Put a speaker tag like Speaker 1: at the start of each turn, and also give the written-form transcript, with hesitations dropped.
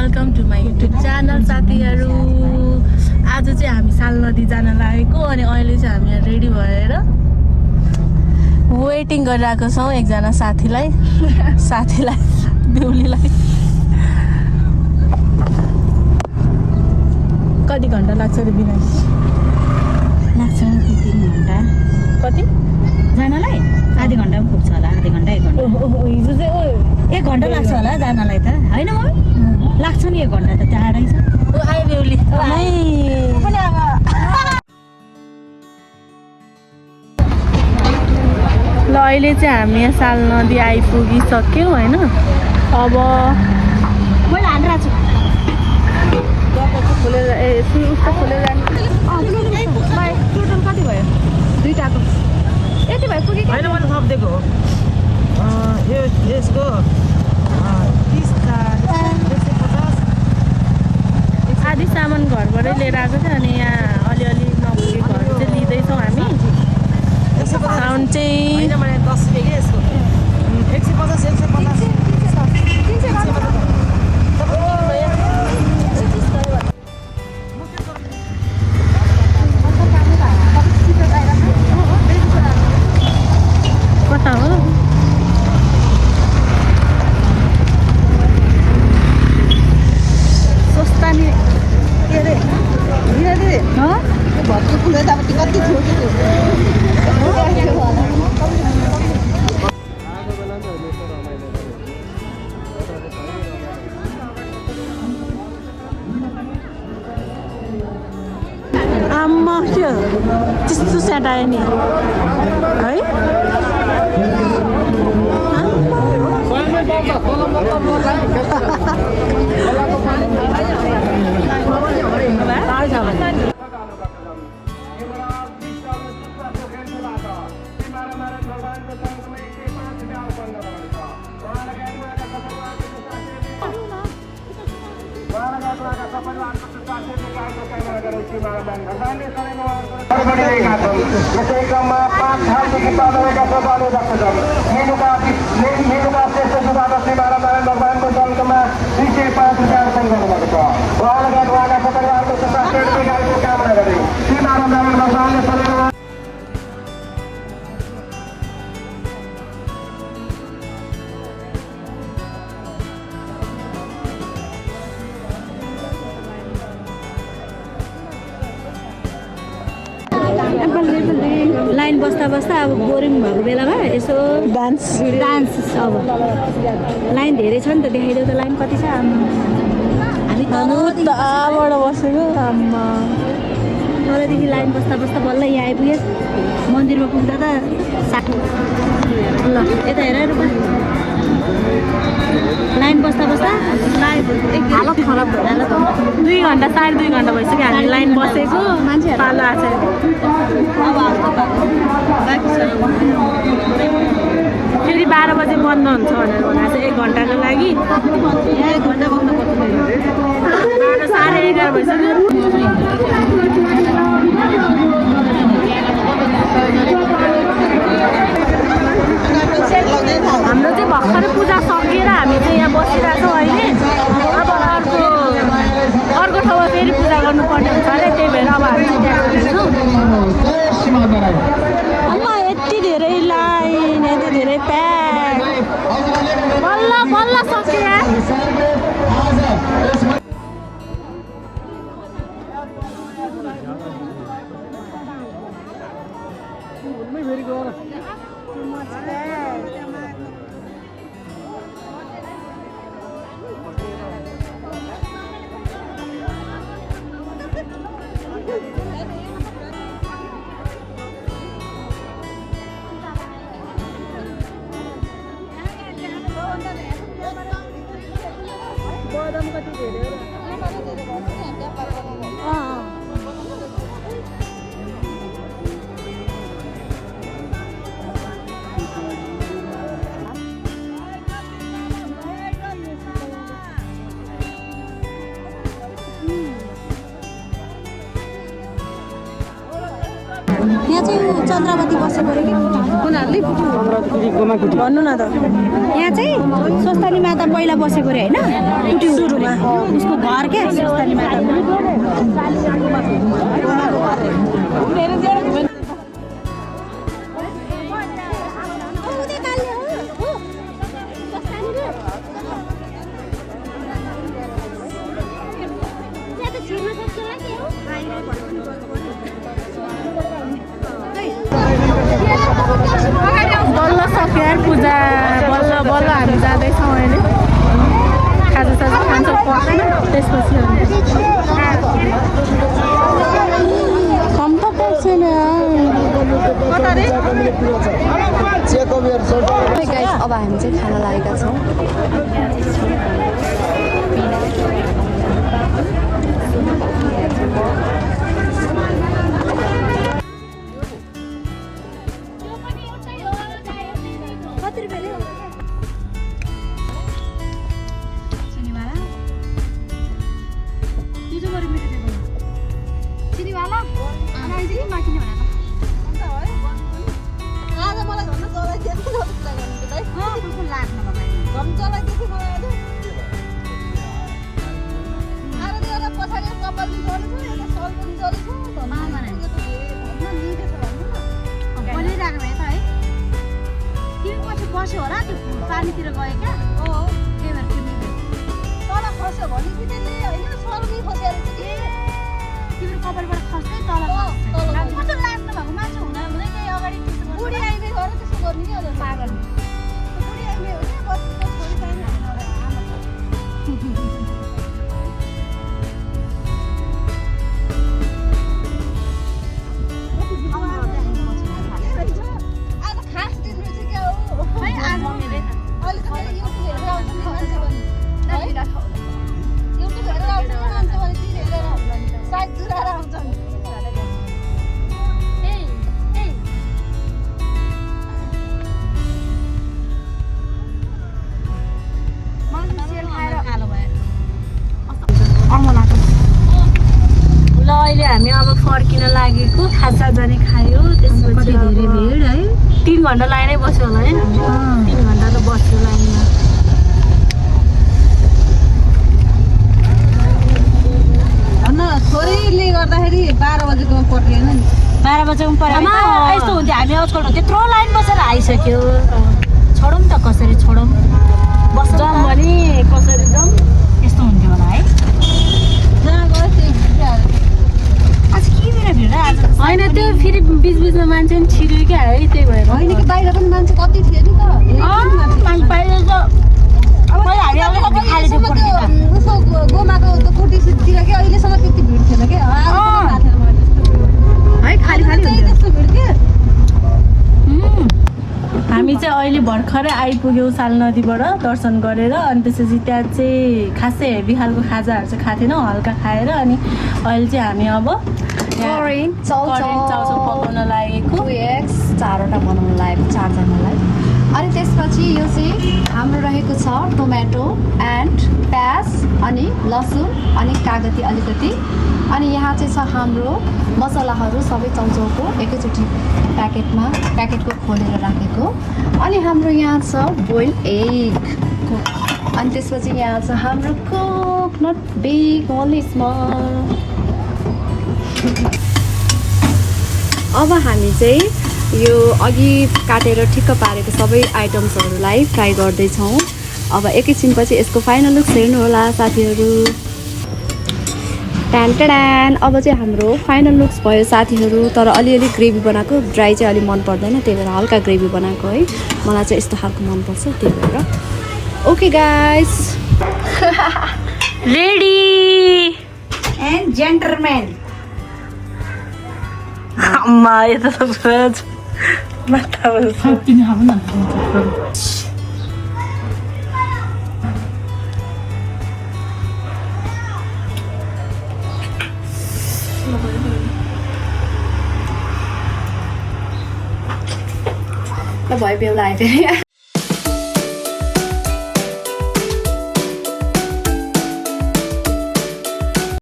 Speaker 1: Welcome to my YouTube channel साथीहरू। आज चाहिँ हामी साल नदी जान लागेको अनि अहिले चाहिँ हामी यहाँ रेडी भएर वेटिङ गरिरहेको छौँ एकजना साथीलाई बेहुलीलाई। कति घन्टा लाग्छ रे बिना?
Speaker 2: लाग्छ 3 घन्टा।
Speaker 1: कति
Speaker 2: जानलाई आधी घन्टा पुग्छ होला, आधी घन्टा 1 घन्टा।
Speaker 1: हिजो चाहिँ
Speaker 2: 1 घन्टा लाग्छ होला जानलाई त, होइन मम्मी? लाग्छ नि 1 घन्टा त, टाढै छ।
Speaker 1: आयो बेहुली
Speaker 2: पनि अब
Speaker 1: ल अहिले चाहिँ हामी यहाँ साल नदी आइपुगिसक्यौँ होइन। अब
Speaker 2: मैले हानिरहेको छु।
Speaker 1: खोलेर उसको खोलेर जाने टोटल कति भयो? 2टाको यति भयो पुगेको
Speaker 3: होइन, मैले थपिदिएको हो। यसको 30
Speaker 1: आधी सामान घरबाटै लिएर आएको थियो अनि यहाँ अलिअलि नपुगेकोहरू चाहिँ लिँदैछौँ हामी। साउन्ड चाहिँ
Speaker 3: होइन, मैले 10 रुपियाँ के यसको 150 150
Speaker 1: कता हो? सस्ता नि के अरे
Speaker 2: भक्कु फुले त अब कति थियो कि त्यो।
Speaker 1: आम्मा के त्यस्तो स्याट आयो नि है।
Speaker 4: यसै क्रममा 5 सालदेखि पाल्दैका सभाले राख्छन्। मेनुका श्रेष्ठ सुधार श्री नारायण भगवानको जन्ममा 205 रुपियाँ अर्पण गर्नुभएको छ। उहाँ लगायत उहाँका परिवारको सुस्वास्थ्य दीर्घायुको कामना गरे। श्री नारायण भगवानले सधैँ
Speaker 2: लाइन बस्दा बस्दा अब बोरिङ भएको बेलामा यसो
Speaker 1: डान्स
Speaker 2: अब लाइन धेरै छ नि त, देखाइदेऊ त लाइन कति छ। हामी
Speaker 1: तलबाट बसेको आम्मा।
Speaker 2: तलदेखि लाइन बस्दा बस्दा बल्ल यहाँ आइपुगेँ। मन्दिरमा पुग्दा त 60। ल यता हेर लाइन बस्दा बस्दा हालत खराब भएर
Speaker 1: 2 घन्टा 2.5 घन्टा भइसक्यो हामी लाइन बसेको।
Speaker 2: मान्छेहरू
Speaker 1: पालो आएको फेरि 12 बजे बन्द हुन्छ भनेर भनेको छ 1 घन्टाको लागि।
Speaker 2: 1 घन्टा बस्नु पर्छ।
Speaker 1: 12 साढे 11 भइसक्यो। हाम्रो चाहिँ भर्खरै पूजा सकिएर हामी चाहिँ यहाँ बसिरहेको छौँ अहिले। अब अर्को ठाउँमा फेरि पूजा गर्नुपर्ने हुन्छ अरे, त्यही भएर अब हामी चाहिँ त्यहाँ गइरहेछौँ। अम्मा यति धेरै लाइन, यति धेरै प्याक, बल्ल बल्ल सक्यो। बदाम कति धेरै हो?
Speaker 2: यहाँ चाहिँ ऊ चन्द्रवती बसेको अरे कि उनीहरूले भन्नु न त यहाँ चाहिँ स्वस्तानी माता पहिला बसेको अरे होइन कुटी सुरुमा उसको घर क्या स्वस्तानी माता
Speaker 1: बल्ल सक्यो यार पूजा बल्ल बल्ल हामी जाँदैछौँ अहिले खाजासाजा खान्छौँ पर्दैन त्यसपछि कम त पर्छेन
Speaker 5: अब हामी चाहिँ खाना लागेका छौँ
Speaker 2: बस्यो होला त्यो पानीतिर गयो क्या त्यही भएर तल खस्यो भने कि त्यसले होइन सर्गी खसेर चाहिँ तिम्रो कपालबाट खस्दै तल कस्तो लाग्नु भएको मान्छे हुँदा हुँदै त्यही अगाडि बुढी आइमे गरेर त्यसो गर्ने कि हजुर पागल बुढी आइमे हो क्या बस्नु छोरी चाहिने
Speaker 1: हामी अब फर्किन लागेको खाजा जाने खायो त्यसपछि धेरै भिड है 3 घण्टा लाइनै बस्यो होला है 3 घण्टा त बस्यो लाइनमा
Speaker 2: छोरीले गर्दाखेरि 12 बजेको परेन नि 12 बजेको परेन यस्तो हुन्थ्यो हामी आजकल त्यत्रो लाइन बसेर आइसक्यो छोडौँ त कसरी छोडौँ बस्छौँ भने कसरी जाउँ यस्तो हुन्थ्यो होला है आज के मेरा भिड आज
Speaker 1: होइन त्यो फेरि बिचबिचमा मान्छे पनि छिर्यो क्या है त्यही भएर
Speaker 2: होइन कि बाहिर पनि मान्छे कति थियो नि त
Speaker 1: बाहिर त
Speaker 2: उसको गोमाको कोटीतिर क्या अहिलेसम्म त्यति भिड थिएन क्या
Speaker 1: है खाली खाली
Speaker 2: त्यस्तो भिड क्या
Speaker 1: हामी चाहिँ अहिले भर्खरै आइपुग्यौँ साल नदीबाट दर्शन गरेर अनि त्यसपछि त्यहाँ चाहिँ खासै हेभी खालको खाजाहरू चाहिँ खाएको थिएनौँ हल्का खाएर अनि अहिले चाहिँ हामी अब चाउचाउ पकाउन लागेको
Speaker 5: 2x 4वटा बनाउन लागेको 4जनालाई अनि त्यसपछि यो चाहिँ हाम्रो रहेको छ टोमेटो एन्ड प्याज अनि लसुन अनि कागती अलिकति अनि यहाँ चाहिँ छ हाम्रो मसलाहरू सबै चाउचाउको एकैचोटि प्याकेटको खोलेर राखेको अनि हाम्रो यहाँ छ बोइल एग अनि त्यसपछि यहाँ छ हाम्रो कोकोनट बिग होल स्मल अब हामी चाहिँ यो अघि काटेर ठिक्क पारेको सबै आइटम्सहरूलाई फ्राई गर्दैछौँ अब एकैछिनपछि यसको फाइनल लुक हेर्नु होला साथीहरू ट्यान अब चाहिँ हाम्रो फाइनल लुक्स भयो साथीहरू तर अलिअलि ग्रेभी बनाएको ड्राई चाहिँ अलिक मन पर्दैन त्यही भएर हल्का ग्रेभी बनाएको है मलाई चाहिँ यस्तो खालको मनपर्छ त्यही भएर okay guys
Speaker 1: ready
Speaker 2: and gentleman
Speaker 1: अम्मा यता त माथा
Speaker 5: भयो बेहुला आइदियो